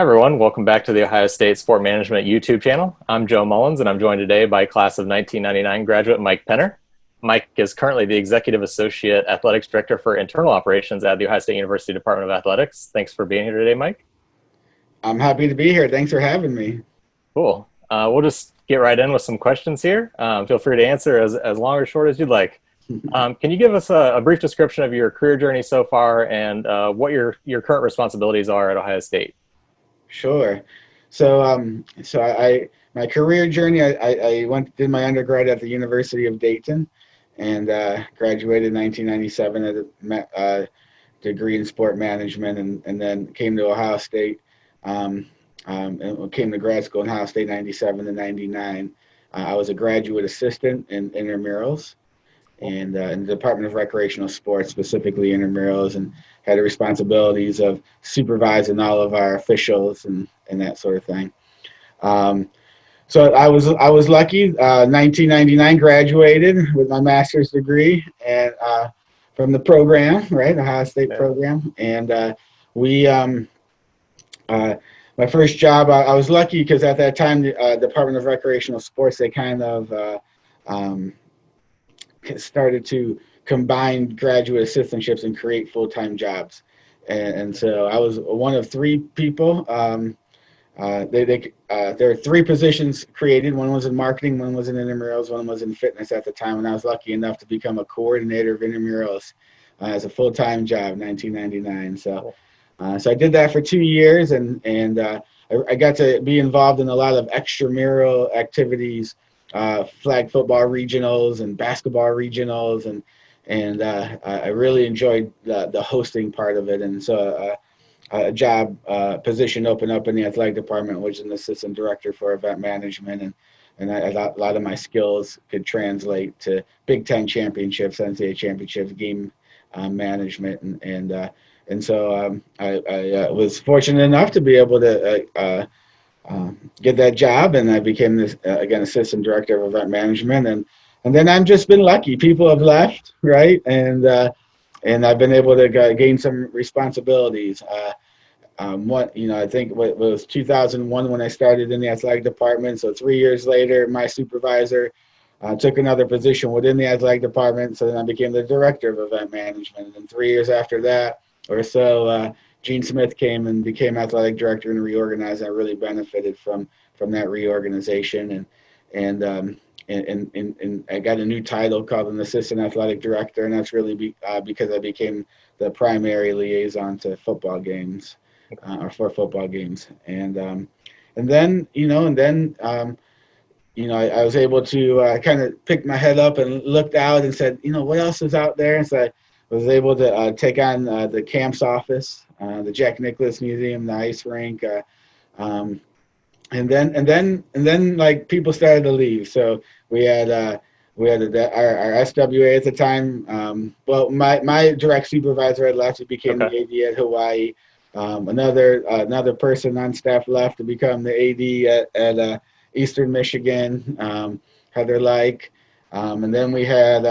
Hi everyone, welcome back to the Ohio State Sport Management YouTube channel. I'm Joe Mullins and I'm joined today by class of 1999 graduate Mike Penner. Mike is currently the Executive Associate Athletics Director for Internal Operations at the Ohio State University Department of Athletics. Thanks for being here today, Mike. I'm happy to be here. Thanks for having me. Cool. We'll just get right in with some questions here. Feel free to answer as long or short as you'd like. Can you give us a brief description of your career journey so far and what your current responsibilities are at Ohio State? Sure. So my career journey, I did my undergrad at the University of Dayton and graduated in 1997 at a degree in sport management and then came to Ohio State and came to grad school in Ohio State 97 to 99. I was a graduate assistant in intramurals and in the Department of Recreational Sports, specifically intramurals, and had the responsibilities of supervising all of our officials and that sort of thing. So I was lucky. 1999 graduated with my master's degree and from the program, right, the Ohio State program, and we. My first job, I was lucky because at that time, the Department of Recreational Sports, they kind of started to combine graduate assistantships and create full-time jobs. And so I was one of three people. There were three positions created. One was in marketing, one was in intramurals, one was in fitness at the time. And I was lucky enough to become a coordinator of intramurals as a full-time job in 1999. So I did that for 2 years, and I got to be involved in a lot of extramural activities, flag football regionals and basketball regionals, and I really enjoyed the hosting part of it. And so a job position opened up in the athletic department, which is an assistant director for event management, and a lot of my skills could translate to Big Ten championships, NCAA championships, game management, and so I was fortunate enough to be able to get that job, and I became this again assistant director of event management, and then I've just been lucky. People have left, right, and I've been able to gain some responsibilities. I think it was 2001 when I started in the athletic department. So 3 years later, my supervisor took another position within the athletic department. So then I became the director of event management. And then 3 years after that or so, Gene Smith came and became athletic director and reorganized. I really benefited from that reorganization, and I got a new title called an assistant athletic director, and that's really because I became the primary liaison to football games, or for football games, and then I was able to kind of pick my head up and looked out and said, what else is out there? And so I was able to take on the camps office, the Jack Nicklaus Museum, the ice rink, and then like people started to leave. So we had our SWA at the time. Well, my direct supervisor had left. He became the AD at Hawaii. Another person on staff left to become the AD at Eastern Michigan, Heather Like, and then we had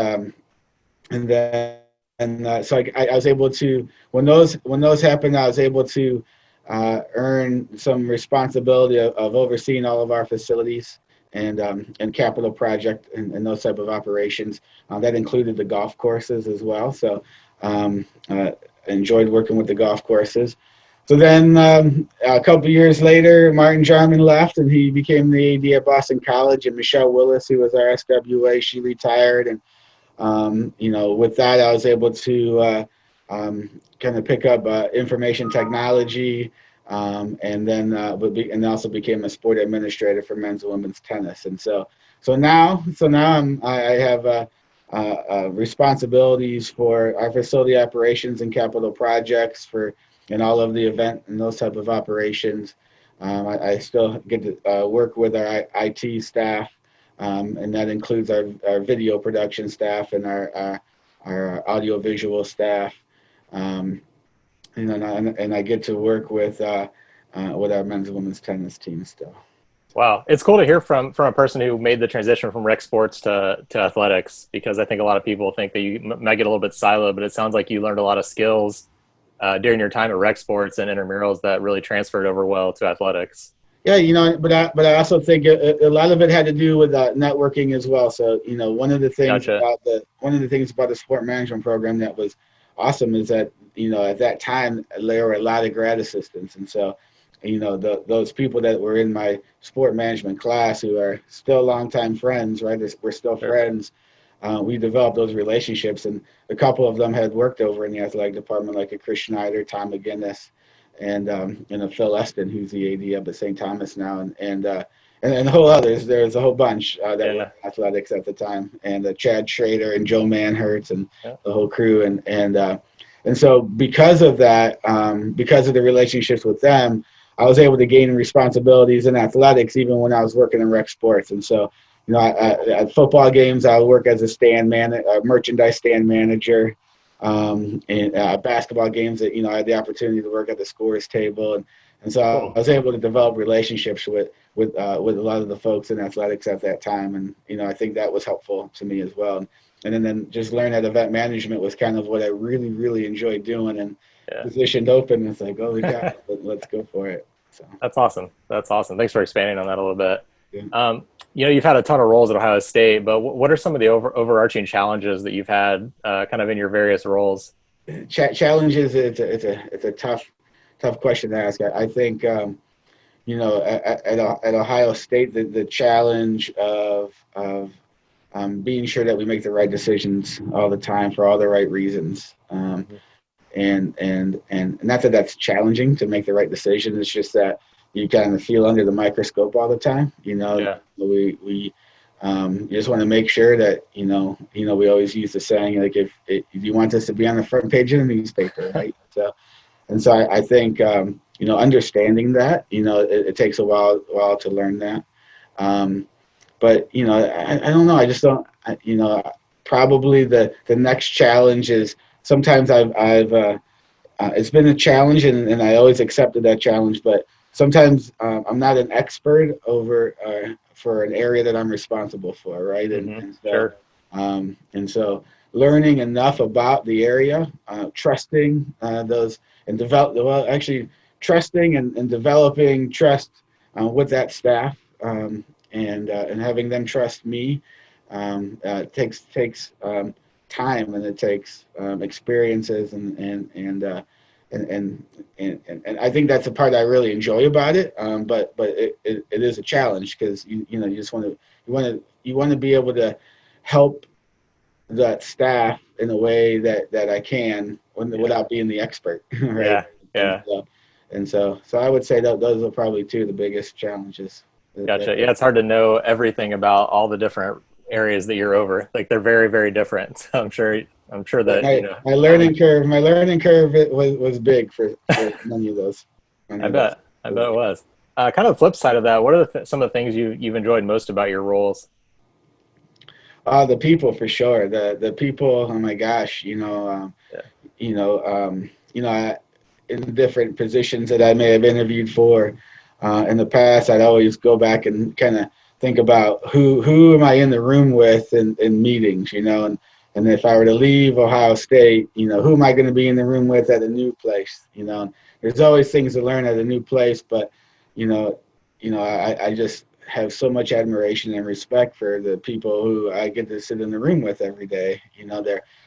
so I was able to, when those happened, I was able to earn some responsibility of overseeing all of our facilities and capital project and those type of operations. That included the golf courses as well. So enjoyed working with the golf courses. So then a couple of years later, Martin Jarman left and he became the AD at Boston College, and Michelle Willis, who was our SWA, she retired. And with that, I was able to kind of pick up information technology, and then and also became a sport administrator for men's and women's tennis. And so now I have responsibilities for our facility operations and capital projects and all of the event and those type of operations. I still get to work with our IT staff, and that includes our video production staff and our audio visual staff. And I get to work with our men's and women's tennis team still. Wow. It's cool to hear from a person who made the transition from rec sports to athletics, because I think a lot of people think that you might get a little bit siloed, but it sounds like you learned a lot of skills during your time at rec sports and intramurals that really transferred over well to athletics? Yeah, but I also think a lot of it had to do with networking as well. So, Gotcha. one of the things about the sport management program that was awesome is that at that time there were a lot of grad assistants, and so those people that were in my sport management class who are still longtime friends, right? We're still Sure. friends. We developed those relationships, and a couple of them had worked over in the athletic department, like a Chris Schneider, Tom McGinnis, and a Phil Eston, who's the AD up at St. Thomas now, and a whole others. There's a whole bunch that were Yeah. in athletics at the time, and Chad Schrader and Joe Manhertz and Yeah. the whole crew, and so because of that, because of the relationships with them, I was able to gain responsibilities in athletics even when I was working in rec sports, and so. At football games, I would work as a merchandise stand manager. And basketball games that I had the opportunity to work at the scores table, and so I Cool. was able to develop relationships with a lot of the folks in athletics at that time, and I think that was helpful to me as well. And then just learn that event management was kind of what I really really enjoyed doing, and Yeah. positioned open. It's like, holy cow, let's go for it. So That's awesome. That's awesome. Thanks for expanding on that a little bit. yeah. You've had a ton of roles at Ohio State, but what are some of the overarching challenges that you've had kind of in your various roles? Challenges. It's a tough question to ask. I think at Ohio State, the challenge of being sure that we make the right decisions all the time for all the right reasons. And not that that's challenging to make the right decision. It's just that you kind of feel under the microscope all the time. Yeah. We you just want to make sure that we always use the saying, like, if you want this to be on the front page of the newspaper, right? So I think understanding that it takes a while to learn that. But I don't know. I just don't. Probably the next challenge is sometimes I've it's been a challenge, and I always accepted that challenge. But sometimes I'm not an expert over for an area that I'm responsible for, right? Sure. And so learning enough about the area, trusting those, and trusting and developing trust with that staff, and having them trust me takes time, and it takes experiences, and I think that's the part I really enjoy about it. But it is a challenge because you just want to be able to help that staff in a way that I can without being the expert, right? Yeah. Yeah. So I would say that those are probably two of the biggest challenges. Gotcha. Yeah, it's hard to know everything about all the different areas that you're over. Like they're very, very different. So I'm sure that my learning curve was big for many of those. I bet it was. Kind of the flip side of that, what are some of the things you've enjoyed most about your roles? The people, for sure. The people. Oh my gosh, Yeah. In different positions that I may have interviewed for in the past, I'd always go back and kind of think about who am I in the room with in meetings, and if I were to leave Ohio State, who am I going to be in the room with at a new place? There's always things to learn at a new place, but I just have so much admiration and respect for the people who I get to sit in the room with every day.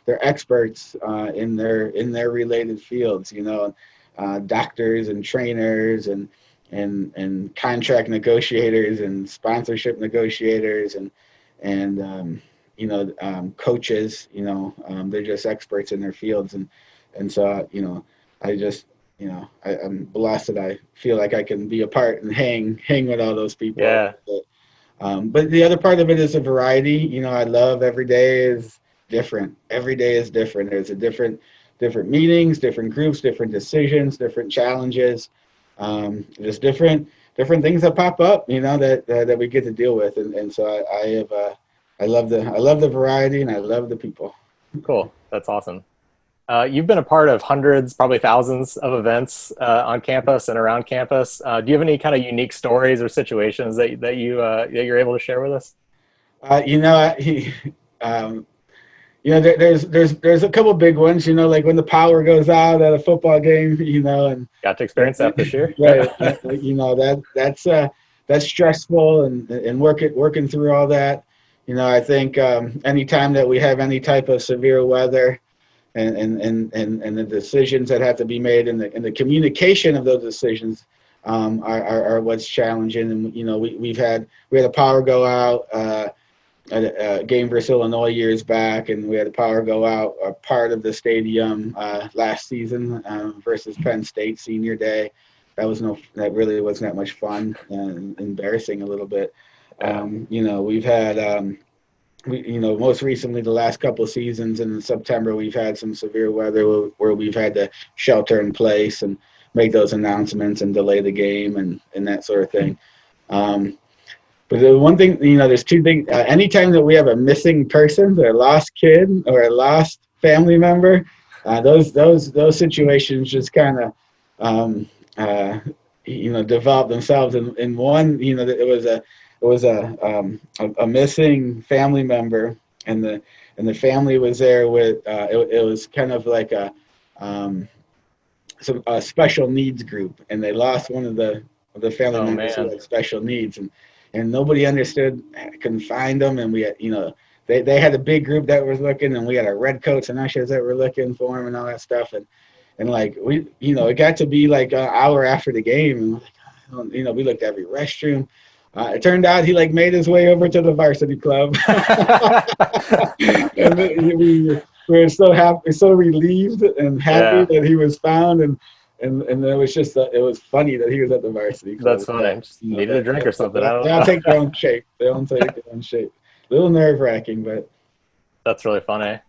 They're experts in their related fields. Doctors and trainers and contract negotiators and sponsorship negotiators and coaches. They're just experts in their fields, and so I just I'm blessed that I feel like I can be a part and hang with all those people. Yeah. But the other part of it is a variety. I love every day is different. Every day is different. There's a different meetings, different groups, different decisions, different challenges. Just different things that pop up. That we get to deal with, and so I love the variety, and I love the people. Cool. That's awesome. You've been a part of hundreds, probably thousands of events on campus and around campus. Do you have any kind of unique stories or situations that you're able to share with us? Uh, you know, I, There's a couple big ones, like when the power goes out at a football game, and Got to experience that this year. right, that's stressful, and working through all that. I think anytime that we have any type of severe weather, and the decisions that have to be made, and the communication of those decisions are what's challenging. And we had a power go out at a game versus Illinois years back, and we had a power go out a part of the stadium last season versus Penn State senior day. That really wasn't that much fun, and embarrassing a little bit. We've had most recently, the last couple of seasons in September, we've had some severe weather where we've had to shelter in place and make those announcements and delay the game and that sort of thing. But the one thing, there's two things. Anytime that we have a missing person, or a lost kid, or a lost family member, those situations just kind of, develop themselves. In one, it was a missing family member, and the family was there with it was kind of like a special needs group, and they lost one of the family Oh members who man. had special needs, and nobody understood, couldn't find them, and we had, they had a big group that was looking, and we had our red coats and ushers that were looking for him and all that stuff, and like it got to be like an hour after the game, and we looked at every restroom. It turned out he made his way over to the varsity club, and we were so happy, so relieved and happy Yeah, that he was found, and it was just it was funny that he was at the varsity club. that's funny. Just needed a drink or something. I don't They all know. take their own shape. They all take their own shape. A little nerve wracking, but That's really funny.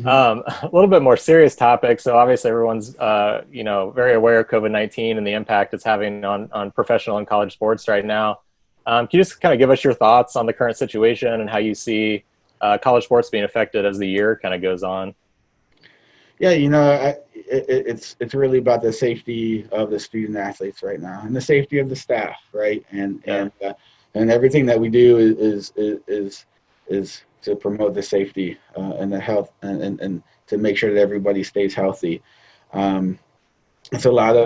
A little bit more serious topic. So obviously everyone's, very aware of COVID-19 and the impact it's having on professional and college sports right now. Can you just kind of give us your thoughts on the current situation and how you see college sports being affected as the year kind of goes on? yeah, it's really about the safety of the student athletes right now, and the safety of the staff, right? Yeah. And everything that we do is to promote the safety and the health, and to make sure that everybody stays healthy. Um, it's a lot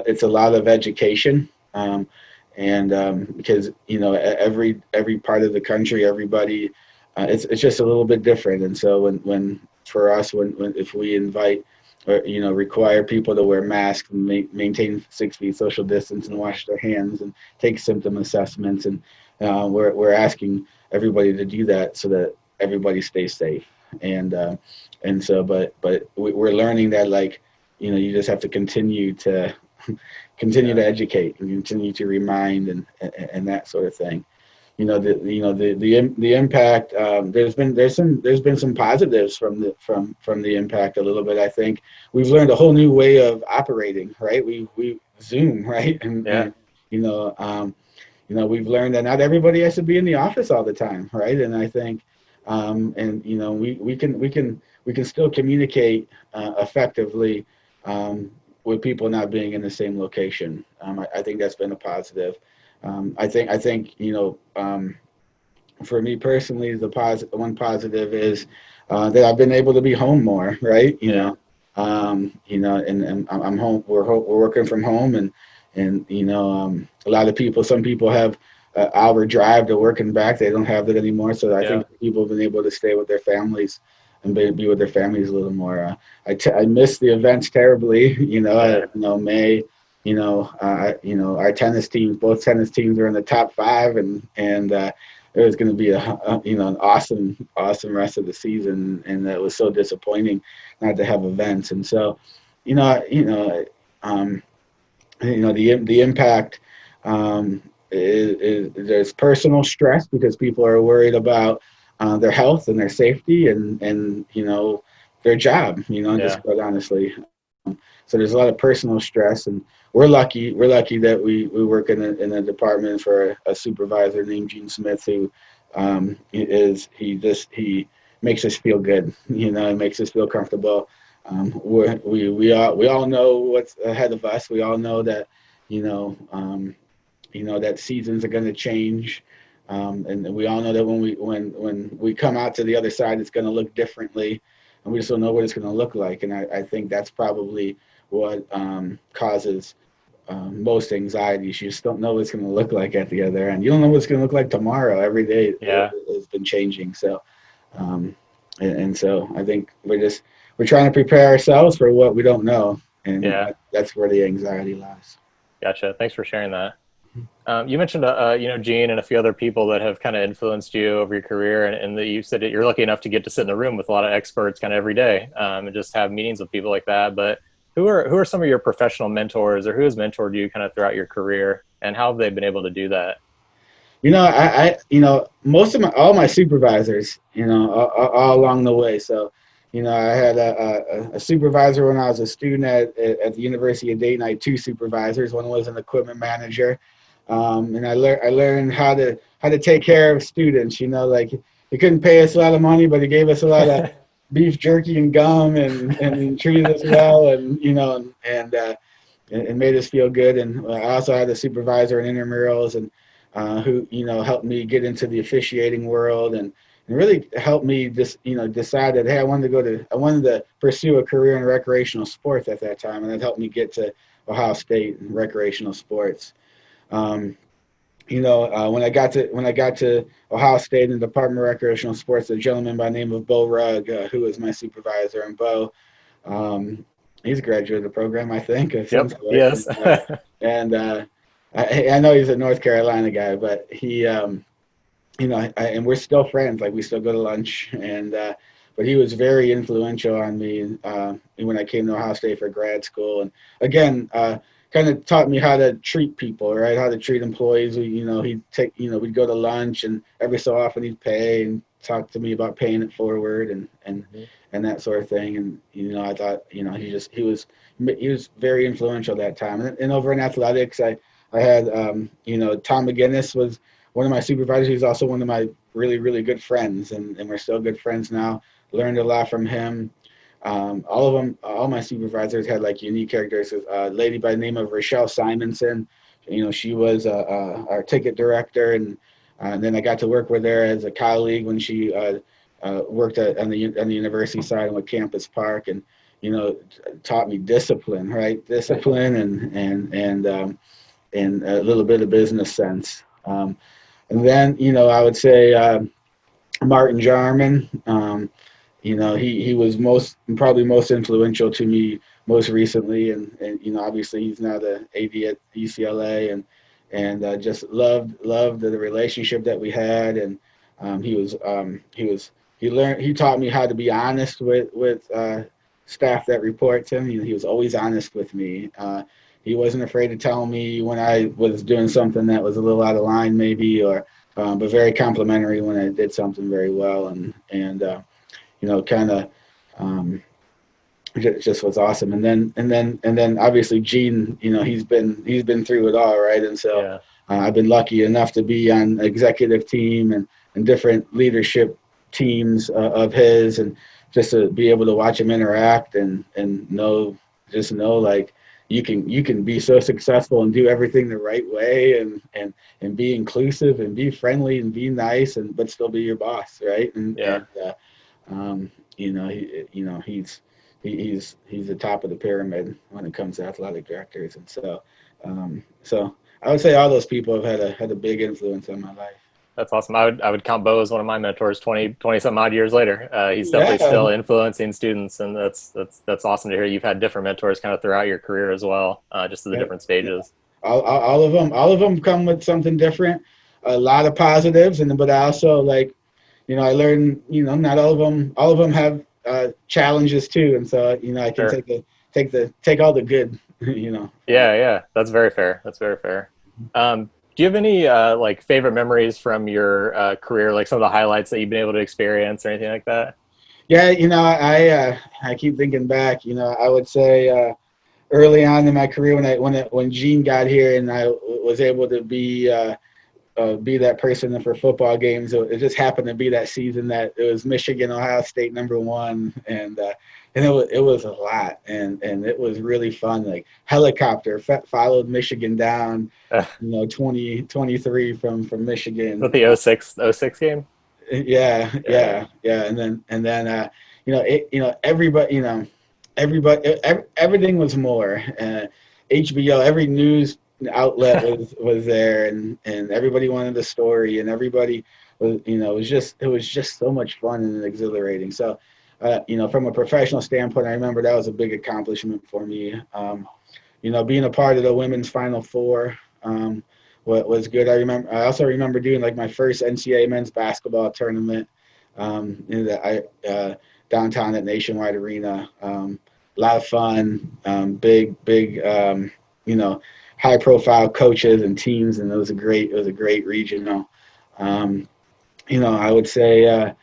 of education, because every part of the country, everybody, it's just a little bit different. And so when for us, when if we invite, or require people to wear masks and maintain 6 feet social distance and wash their hands and take symptom assessments, and we're asking everybody to do that so that everybody stays safe. And uh, and so but but we're learning that, you just have to continue to educate and continue to remind, and that sort of thing. The impact. There's been some positives from the impact a little bit. I think we've learned a whole new way of operating. Right, we Zoom, right, Yeah. and we've learned that not everybody has to be in the office all the time, right? And I think, we can still communicate effectively, with people not being in the same location. I think that's been a positive. I think for me personally, one positive is that I've been able to be home more, right? Yeah. And I'm home. We're working from home, and a lot of people. Some people have an hour drive to work and back. They don't have it anymore. So I Yeah. think people have been able to stay with their families and be with their families a little more. I miss the events terribly. Yeah. May. Our tennis teams, both tennis teams, are in the top five, and it was going to be an awesome rest of the season, and it was so disappointing not to have events. And so, you know, you know, um, the impact, there's personal stress because people are worried about their health and their safety, and their job. Yeah. Just quite honestly. So there's a lot of personal stress, and we're lucky that we work in a department for a supervisor named Gene Smith, who he makes us feel good. He makes us feel comfortable. We all know what's ahead of us. We all know that that seasons are going to change, and we all know that when we come out to the other side, it's going to look differently. and we just don't know what it's going to look like. And I think that's probably what causes most anxieties. You just don't know what it's going to look like at the other end. You don't know what it's going to look like tomorrow. Every day Yeah. has been changing. So, and so I think we're trying to prepare ourselves for what we don't know, and Yeah. that's where the anxiety lies. Gotcha. Thanks for sharing that. You mentioned, Gene and a few other people that have kind of influenced you over your career, and that you said that you're lucky enough to get to sit in a room with a lot of experts kind of every day, and just have meetings with people like that. But who are some of your professional mentors, or who has mentored you kind of throughout your career, and how have they been able to do that? Most of all my supervisors, all along the way. So, I had a supervisor when I was a student at the University of Dayton. I had two supervisors. One was an equipment manager, and I learned how to take care of students. Like he couldn't pay us a lot of money, but he gave us a lot of beef jerky and gum, and treated us well, and made us feel good. And I also had a supervisor in intramurals, and who helped me get into the officiating world, and really helped me just decide that, hey, I wanted to pursue a career in recreational sports at that time, and that helped me get to Ohio State and recreational sports. Um, when I got to Ohio State in the Department of Recreational Sports, a gentleman by the name of Bo Rugg, who was my supervisor, and Bo, um, he's a graduate of the program, I think, of some Yep. sort. Yes. And I know he's a North Carolina guy, but he, and we're still friends. Like we still go to lunch, but he was very influential on me when I came to Ohio State for grad school. And again, kind of taught me how to treat people, right? How to treat employees. We'd go to lunch, and every so often he'd pay and talk to me about paying it forward and that sort of thing. And I thought, he was very influential that time. And over in athletics, I had, Tom McGinnis was one of my supervisors. He's also one of my really, really good friends, and we're still good friends now. Learned a lot from him. All my supervisors had like unique characteristics. A lady by the name of Rochelle Simonson, she was our ticket director, and then I got to work with her as a colleague when she worked on the university side and with Campus Park, and taught me discipline, right? Discipline and a little bit of business sense. And then, I would say Martin Jarman, he was probably most influential to me most recently. And obviously he's now the AD at UCLA, and just loved the relationship that we had. And he taught me how to be honest with staff that report to him. He was always honest with me. He wasn't afraid to tell me when I was doing something that was a little out of line, maybe, but very complimentary when I did something very well, and kind of just was awesome. And then obviously Gene, he's been through it all, right? And so Yeah. I've been lucky enough to be on executive team and different leadership teams of his, and just to be able to watch him interact and know like you can be so successful and do everything the right way, and be inclusive and be friendly and be nice, but still be your boss, right? Yeah. He's the top of the pyramid when it comes to athletic directors, and so I would say all those people have had a big influence on my life. That's awesome. I would count Bo as one of my mentors 20 some odd years later. He's definitely Yeah, still influencing students, and that's awesome to hear. You've had different mentors kind of throughout your career as well, just at the yeah. different stages. All of them come with something different. A lot of positives, but I also I learned not all of them have challenges too, and so I can Sure. take all the good. Yeah, yeah, that's very fair. That's very fair. Do you have any like favorite memories from your career, like some of the highlights that you've been able to experience or anything like that? Yeah, I keep thinking back. I would say early on in my career when Gene got here and I was able to be that person for football games. It just happened to be that season that it was Michigan, Ohio State #1, and it was a lot, and it was really fun. Like helicopter followed Michigan down, 2023 from With Michigan. the 06 game? Yeah, Yeah, yeah, yeah, and then everybody, everything was more. HBO, every news outlet was there, and everybody wanted the story, and everybody was, it was just so much fun and exhilarating. So, from a professional standpoint, I remember that was a big accomplishment for me. Being a part of the women's Final Four, what was good. I also remember doing like my first NCAA men's basketball tournament, downtown at Nationwide Arena. A lot of fun, big, high profile coaches and teams, and it was a great regional. I would say,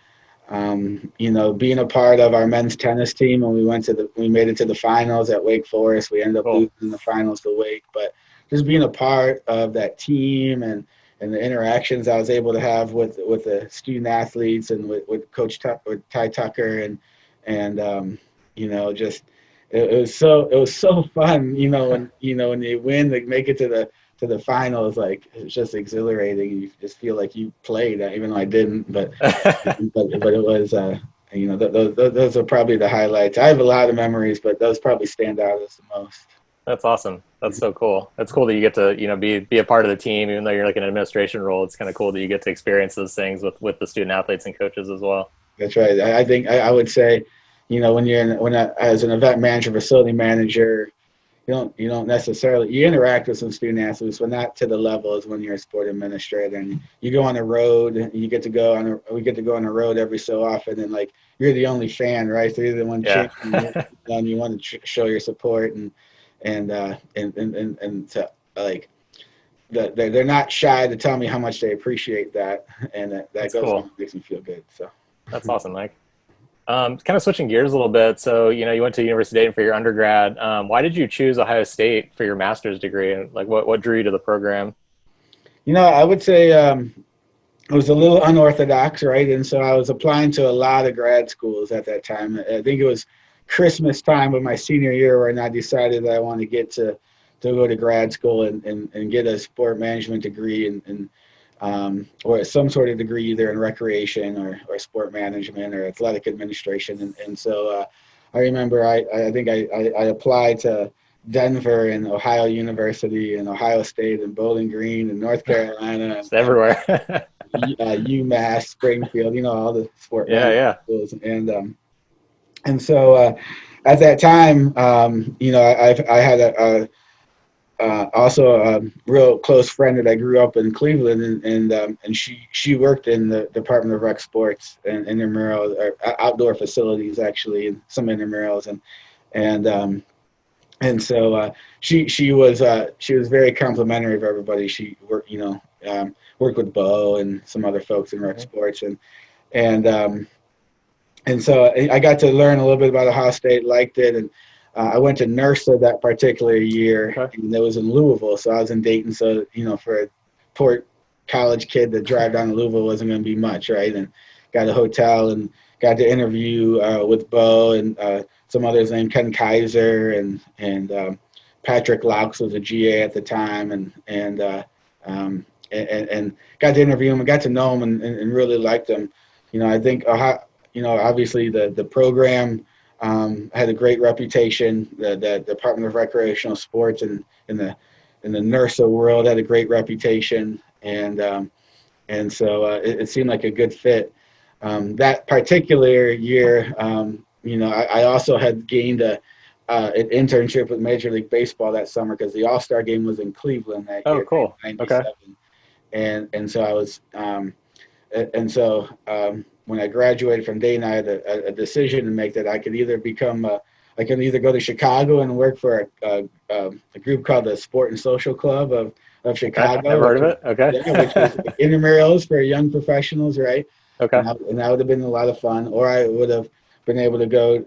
being a part of our men's tennis team when we made it to the finals at Wake Forest. We ended up Cool. losing in the finals to Wake, but just being a part of that team and the interactions I was able to have with the student athletes and with Coach with Ty Tucker and just it was so fun. When they win, they make it to the finals, like it's just exhilarating. You just feel like you played, even though I didn't. But it was, those are probably the highlights. I have a lot of memories, but those probably stand out as the most. That's awesome. That's so cool. It's cool that you get to, be a part of the team, even though you're like in an administration role. It's kind of cool that you get to experience those things with the student athletes and coaches as well. That's right. I think I would say, as an event manager, facility manager, you don't necessarily, you interact with some student athletes, but not to the level as when you're a sport administrator, and you go on the road, and we get to go on the road every so often, and like you're the only fan, right? So you're the one cheering, and you want to show your support and to, like, they're not shy to tell me how much they appreciate that, and that goes cool. on, makes me feel good. So that's awesome, Mike. Kind of switching gears a little bit. So, you went to University of Dayton for your undergrad. Why did you choose Ohio State for your master's degree? And like, what drew you to the program? I would say it was a little unorthodox, right? And so I was applying to a lot of grad schools at that time. I think it was Christmas time of my senior year when I decided that I wanted to get to go to grad school and get a sport management degree and or some sort of degree either in recreation or sport management or athletic administration. And so I remember I think I applied to Denver and Ohio University and Ohio State and Bowling Green and North Carolina. It's everywhere. UMass, Springfield, all the sport schools. And so at that time, I had also a real close friend that I grew up in Cleveland, and she worked in the Department of Rec Sports and intramural or outdoor facilities, actually, and some intramurals, and so she was very complimentary of everybody. She worked worked with Bo and some other folks in rec sports, and so I got to learn a little bit about Ohio State, liked it, and I went to Ncaa that particular year, and it was in Louisville. So I was in Dayton. So, for a poor college kid to drive down to Louisville wasn't going to be much, right? And got a hotel and got to interview with Bo and some others named Ken Kaiser and Patrick Laux was a GA at the time, and got to interview him and got to know him and really liked him. I think obviously the program had a great reputation. The Department of Recreational Sports and in the Ncaa world had a great reputation, and so it seemed like a good fit. That particular year, I also had gained an internship with Major League Baseball that summer because the All-Star game was in Cleveland that year. Oh, cool. 97. Okay. And so I was when I graduated from Dayton, I had a decision to make that I could either go to Chicago and work for a group called the Sport and Social Club of Chicago. I've heard of it. Okay. Which was intramurals for young professionals, right? Okay. And that would have been a lot of fun. Or I would have been able to go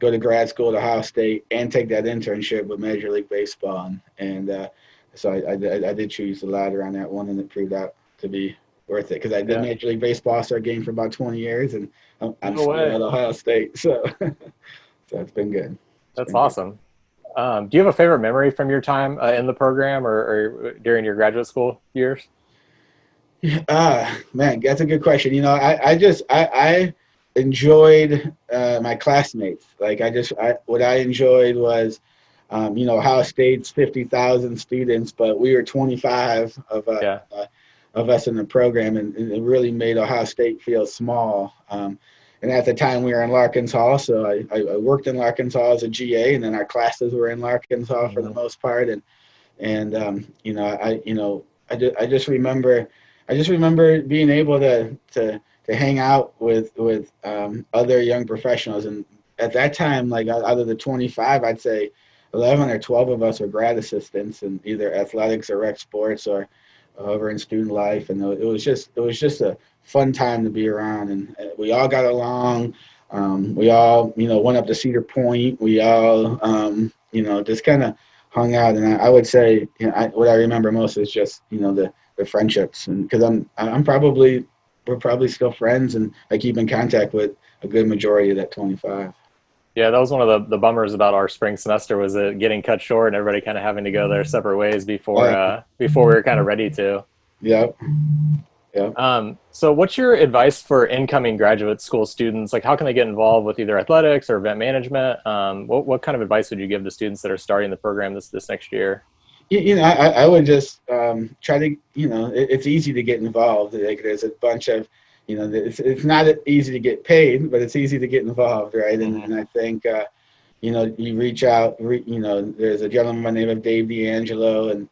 to grad school at Ohio State and take that internship with Major League Baseball. And so I did choose the latter on that one, and it proved out to be worth it because I did Major League Baseball All-Star game for about 20 years, and I'm still at Ohio State, so it's been good. That's awesome. Do you have a favorite memory from your time in the program or during your graduate school years? Man, that's a good question. I enjoyed my classmates. Like what I enjoyed was, Ohio State's 50,000 students, but we were 25 Yeah. of us in the program, and it really made Ohio State feel small. And at the time, we were in Larkins Hall, so I worked in Larkins Hall as a GA, and then our classes were in Larkins Hall for the most part. And I just remember being able to hang out with other young professionals. And at that time, like out of the 25, I'd say 11 or 12 of us were grad assistants in either athletics or rec sports or over in student life. And it was just a fun time to be around. And we all got along. We all, went up to Cedar Point. We all, just kind of hung out. And I would say, what I remember most is just, the friendships. And because we're probably still friends, and I keep in contact with a good majority of that 25. Yeah, that was one of the bummers about our spring semester, was it getting cut short and everybody kind of having to go their separate ways before we were kind of ready to. Yep. Yep. So what's your advice for incoming graduate school students? Like, how can they get involved with either athletics or event management? What kind of advice would you give to students that are starting the program this next year? I would just try to, it's easy to get involved. Like there's a bunch of, it's not easy to get paid, but it's easy to get involved, right? And I think, you reach out, there's a gentleman by the name of Dave D'Angelo, and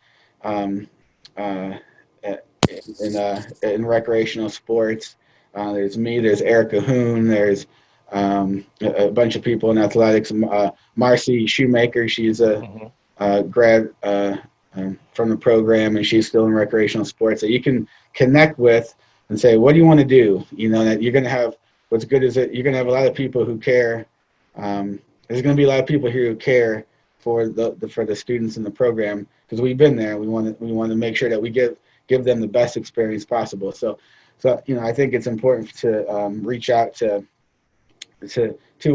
in recreational sports. There's me, there's Erica Hoon, there's a bunch of people in athletics. Marcy Shoemaker, she's a grad from the program, and she's still in recreational sports that you can connect with and say, what do you want to do? That you're going to have, what's good is that you're going to have a lot of people who care. There's going to be a lot of people here who care for the students in the program, because we've been there. We want to make sure that we give them the best experience possible. So I think it's important to reach out to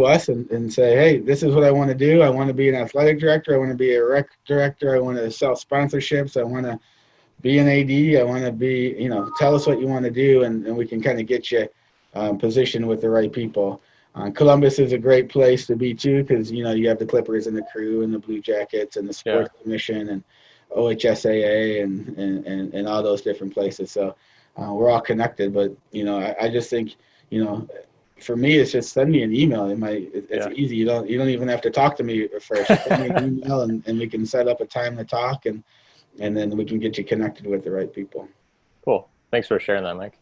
us and say, hey, this is what I want to do. I want to be an athletic director. I want to be a rec director. I want to sell sponsorships. I want to be an AD. I want to be, tell us what you want to do, and we can kind of get you positioned with the right people. Columbus is a great place to be too, because you have the Clippers and the Crew and the Blue Jackets and the Sports Commission and OHSAA and all those different places. So we're all connected. But I just think for me, it's just send me an email. It's easy. You don't even have to talk to me first. Just send me an email, and we can set up a time to talk, and then we can get you connected with the right people. Cool. Thanks for sharing that, Mike.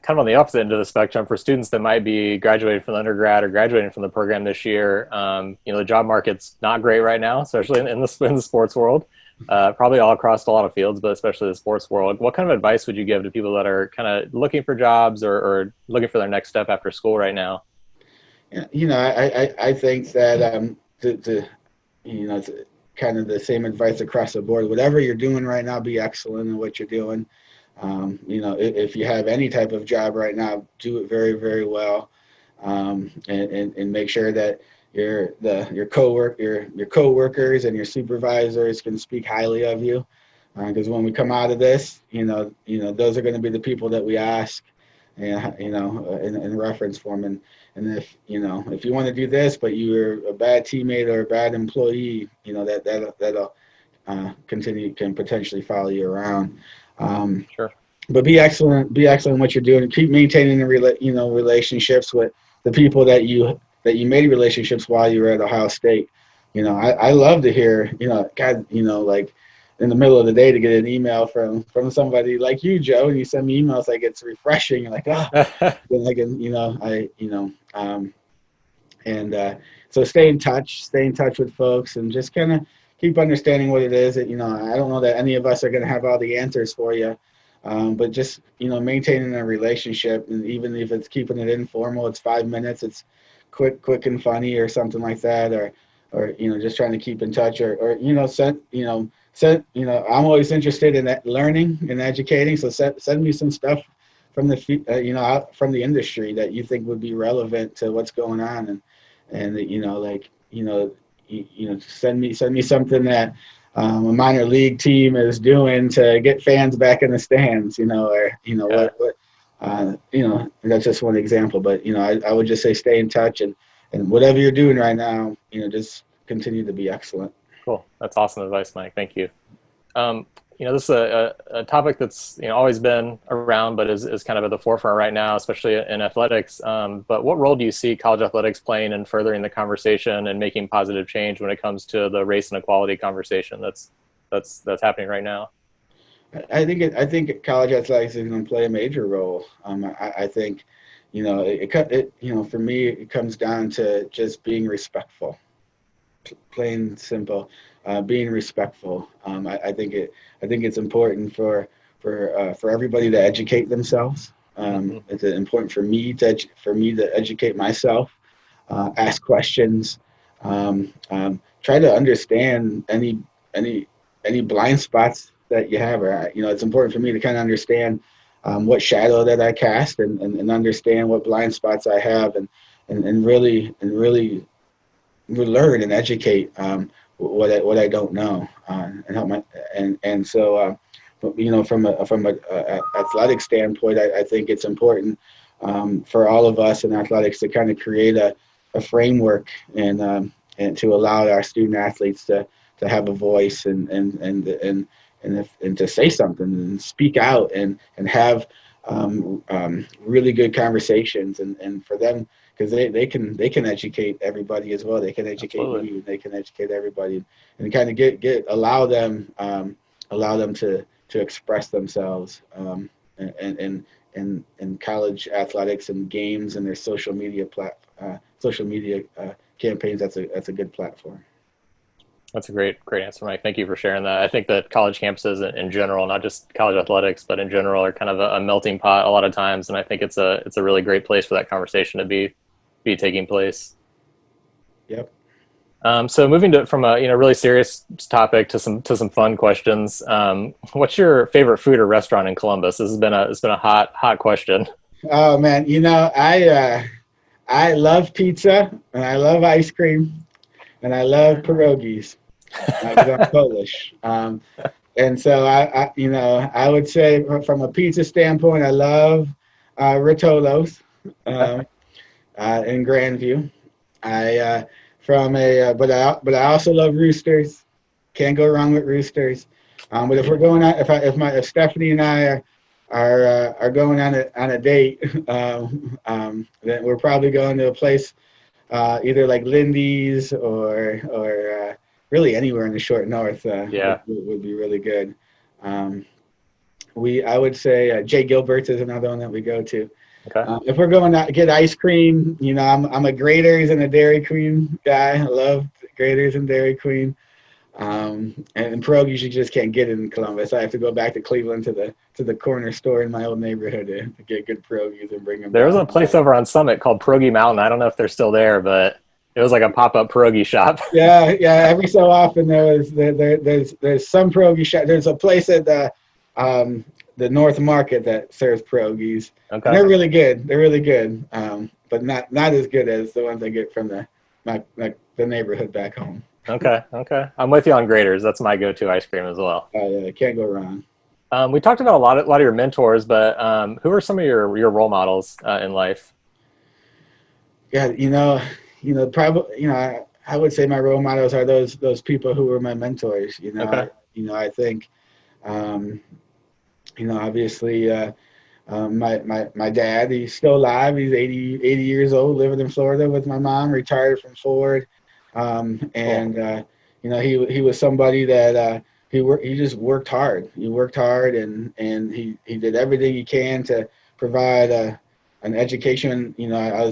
Kind of on the opposite end of the spectrum, for students that might be graduating from the undergrad or graduating from the program this year, the job market's not great right now, especially in the sports world, probably all across a lot of fields, but especially the sports world. What kind of advice would you give to people that are kind of looking for jobs or looking for their next step after school right now? I think that it's kind of the same advice across the board. Whatever you're doing right now, be excellent in what you're doing. If you have any type of job right now, do it very, very well, and make sure that your coworkers and your supervisors can speak highly of you, because when we come out of this, those are going to be the people that we ask, and in reference form. And if you want to do this, but you were a bad teammate or a bad employee, that'll can potentially follow you around. Sure. But be excellent in what you're doing, and keep maintaining the relationships with the people that you made relationships while you were at Ohio State. I love to hear, God, like in the middle of the day to get an email from somebody like you, Joe, and you send me emails, like it's refreshing. You're like, so stay in touch with folks, and just kind of keep understanding what it is that, I don't know that any of us are going to have all the answers for you. But just, maintaining a relationship, and even if it's keeping it informal, it's 5 minutes, it's quick and funny or something like that, or just trying to keep in touch, or I'm always interested in that, learning and educating. So send me some stuff from from the industry that you think would be relevant to what's going on, and send me something that a minor league team is doing to get fans back in the stands, or That's just one example. But I would just say stay in touch, and whatever you're doing right now, just continue to be excellent. Cool. That's awesome advice, Mike. Thank you. Um, this is a topic that's always been around, but is kind of at the forefront right now, especially in athletics. But what role do you see college athletics playing in furthering the conversation and making positive change when it comes to the race and equality conversation that's happening right now? I think college athletics is going to play a major role. I think, for me, it comes down to just being respectful, plain simple, being respectful. I think it's important for everybody to educate themselves. Mm-hmm. It's important for me to educate myself, ask questions, try to understand any blind spots that you have. Or, it's important for me to kind of understand what shadow that I cast, and understand what blind spots I have, and really learn and educate what I don't know, and help my and so. But from a athletic standpoint, I think it's important for all of us in athletics to kind of create a framework, and to allow our student athletes to have a voice, and to say something and speak out, and have really good conversations, and for them, because they can educate everybody as well. They can educate Absolutely. me. They can educate everybody, and kind of allow them to express themselves, in college athletics and games and their social media campaigns. That's a good platform. That's a great answer, Mike. Thank you for sharing that. I think that college campuses in general, not just college athletics, but in general, are kind of a melting pot a lot of times, and I think it's a really great place for that conversation to be taking place. Yep. So moving from a really serious topic to some fun questions. What's your favorite food or restaurant in Columbus? It's been a hot question. Oh man, I love pizza, and I love ice cream, and I love pierogies, because I'm Polish. And so I would say, from a pizza standpoint, I love Rotolo's, um, in Grandview. I from a but I also love Roosters. Can't go wrong with Roosters. But if we're going out, if Stephanie and I are going on a date, then we're probably going to a place, either like Lindy's, or really anywhere in the short north, Yeah. would be really good. Um, I would say, Jay Gilbert's is another one that we go to. Okay. If we're going to get ice cream, I'm a Grater's and a Dairy Queen guy. I love Grater's and Dairy Queen. And pierogies, you just can't get in Columbus. I have to go back to Cleveland to the corner store in my old neighborhood to get good pierogies and bring them There was a down. place over on Summit called Pierogi Mountain. I don't know if they're still there, but it was like a pop-up pierogi shop. Yeah. Every so often there's some pierogi shop. There's a place at the North Market that serves pierogies, and Okay. they're really good. They're really good, but not as good as the ones I get from the neighborhood back home. Okay. I'm with you on graders. That's my go-to ice cream as well. Yeah, can't go wrong. We talked about a lot of your mentors, but who are some of your role models in life? Yeah, probably, I would say my role models are those people who were my mentors. Okay. I think, obviously, my dad, he's still alive. He's 80 years old, living in Florida with my mom, retired from Ford. Cool. And he was somebody that, he just worked hard. He worked hard, and he did everything he can to provide an education. I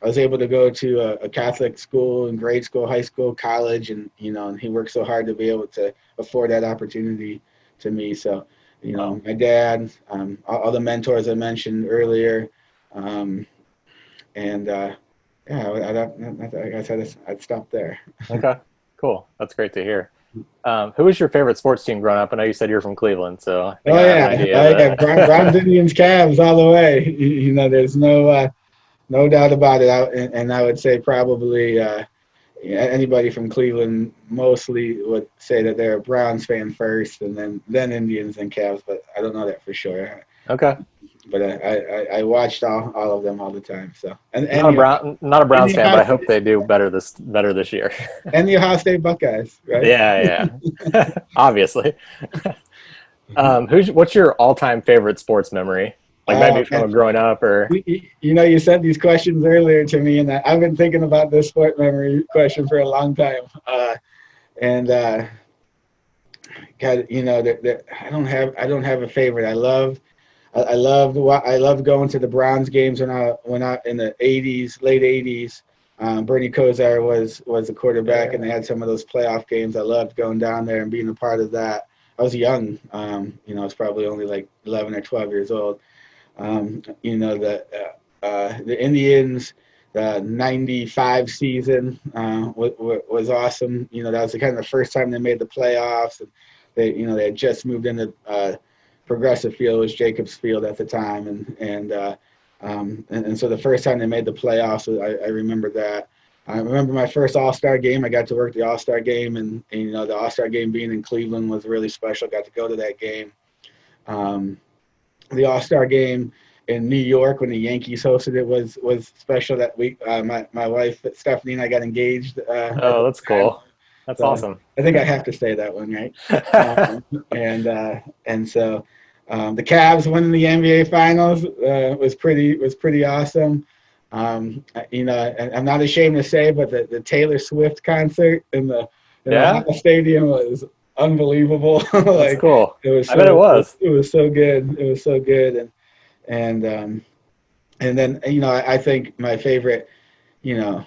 was able to go to a Catholic school, in grade school, high school, college, and he worked so hard to be able to afford that opportunity to me. So, Wow. my dad, all the mentors I mentioned earlier, um, and yeah, I guess I'd stop there. Okay. Cool. That's great to hear. Who was your favorite sports team growing up? I know you said you're from Cleveland, so I think Oh I have an yeah, idea, oh yeah, Browns, but Indians, Cavs, all the way. There's no doubt about it. And I would say probably, yeah, anybody from Cleveland mostly would say that they're a Browns fan first, and then Indians and Cavs, but I don't know that for sure. okay. but I watched all of them all the time. So Not a not a and Browns the fan, but Ohio I hope they do better this year. and the Ohio State Buckeyes, right? Yeah, yeah. Obviously. What's your all-time favorite sports memory? Like maybe Man, from growing up or you sent these questions earlier to me, and I've been thinking about this sport memory question for a long time. And God, I don't have a favorite. I loved going to the Browns games when I in the '80s, late '80s. Bernie Kosar was the quarterback, and they had some of those playoff games. I loved going down there and being a part of that. I was young, I was probably only like 11 or 12 years old. The Indians, the '95 season was awesome. That was the kind of the first time they made the playoffs. And they had just moved into Progressive Field, was Jacobs Field at the time, and so the first time they made the playoffs, I remember that. I remember my first All-Star game. I got to work the All-Star game, and the All-Star game being in Cleveland was really special. I got to go to that game. The All-Star game in New York when the Yankees hosted it was special that week. My wife Stephanie and I got engaged at oh, the that's time, cool. That's so awesome. I think I have to say that one, right? And so the Cavs winning the NBA Finals was pretty awesome. And I'm not ashamed to say, but the Taylor Swift concert in Yeah, Ohio Stadium was unbelievable. that's Like cool. it was I bet it so was. it was so good. It was so good, and then I think my favorite, you know,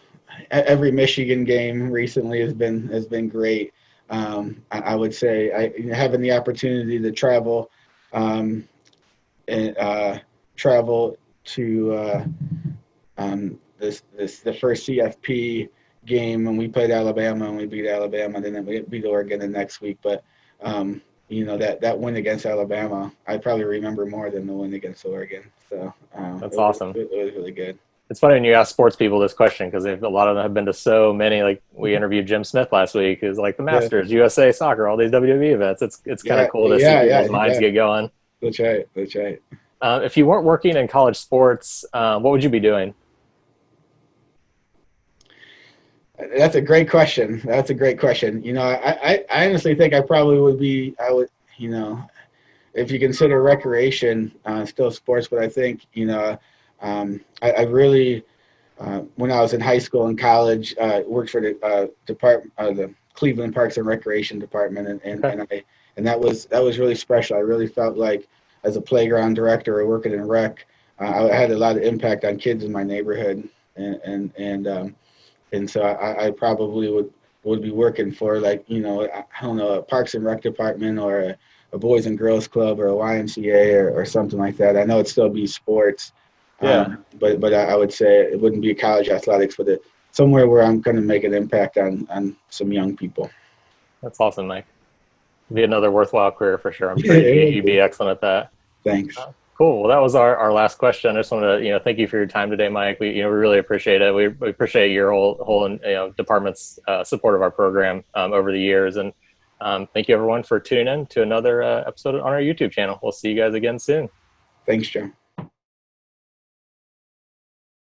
every Michigan game recently has been great. I would say having the opportunity to travel, and travel to the first CFP game when we played Alabama and we beat Alabama, and then we beat Oregon the next week. But that win against Alabama, I probably remember more than the win against Oregon. So That's awesome. it was really good. It's funny when you ask sports people this question because a lot of them have been to so many. Like we interviewed Jim Smith last week, who's like the Yeah, Masters, USA Soccer, all these WWE events. It's kind of yeah, cool to see yeah, people's yeah, minds yeah. get going. That's right. That's right. If you weren't working in college sports, what would you be doing? That's a great question. That's a great question. I honestly think I probably would be. I would, if you consider recreation still sports, but I think I really when I was in high school and college worked for the the Cleveland Parks and Recreation Department, Okay. and that was really special. I really felt like as a playground director or working in rec, I had a lot of impact on kids in my neighborhood, and so I probably would be working for I don't know, a Parks and Rec department or a Boys and Girls Club or a YMCA or something like that. I know it'd still be sports, Yeah, but I would say it wouldn't be college athletics, but somewhere where I'm going to make an impact on some young people. that's awesome, Mike. It'd be another worthwhile career for sure. I'm sure It would you'd be be. excellent at that. Thanks. Cool. Well, that was our last question. I just want to thank you for your time today, Mike. We we really appreciate it. We appreciate your whole department's support of our program over the years, and thank you everyone for tuning in to another episode on our YouTube channel. We'll see you guys again soon. Thanks, Joe.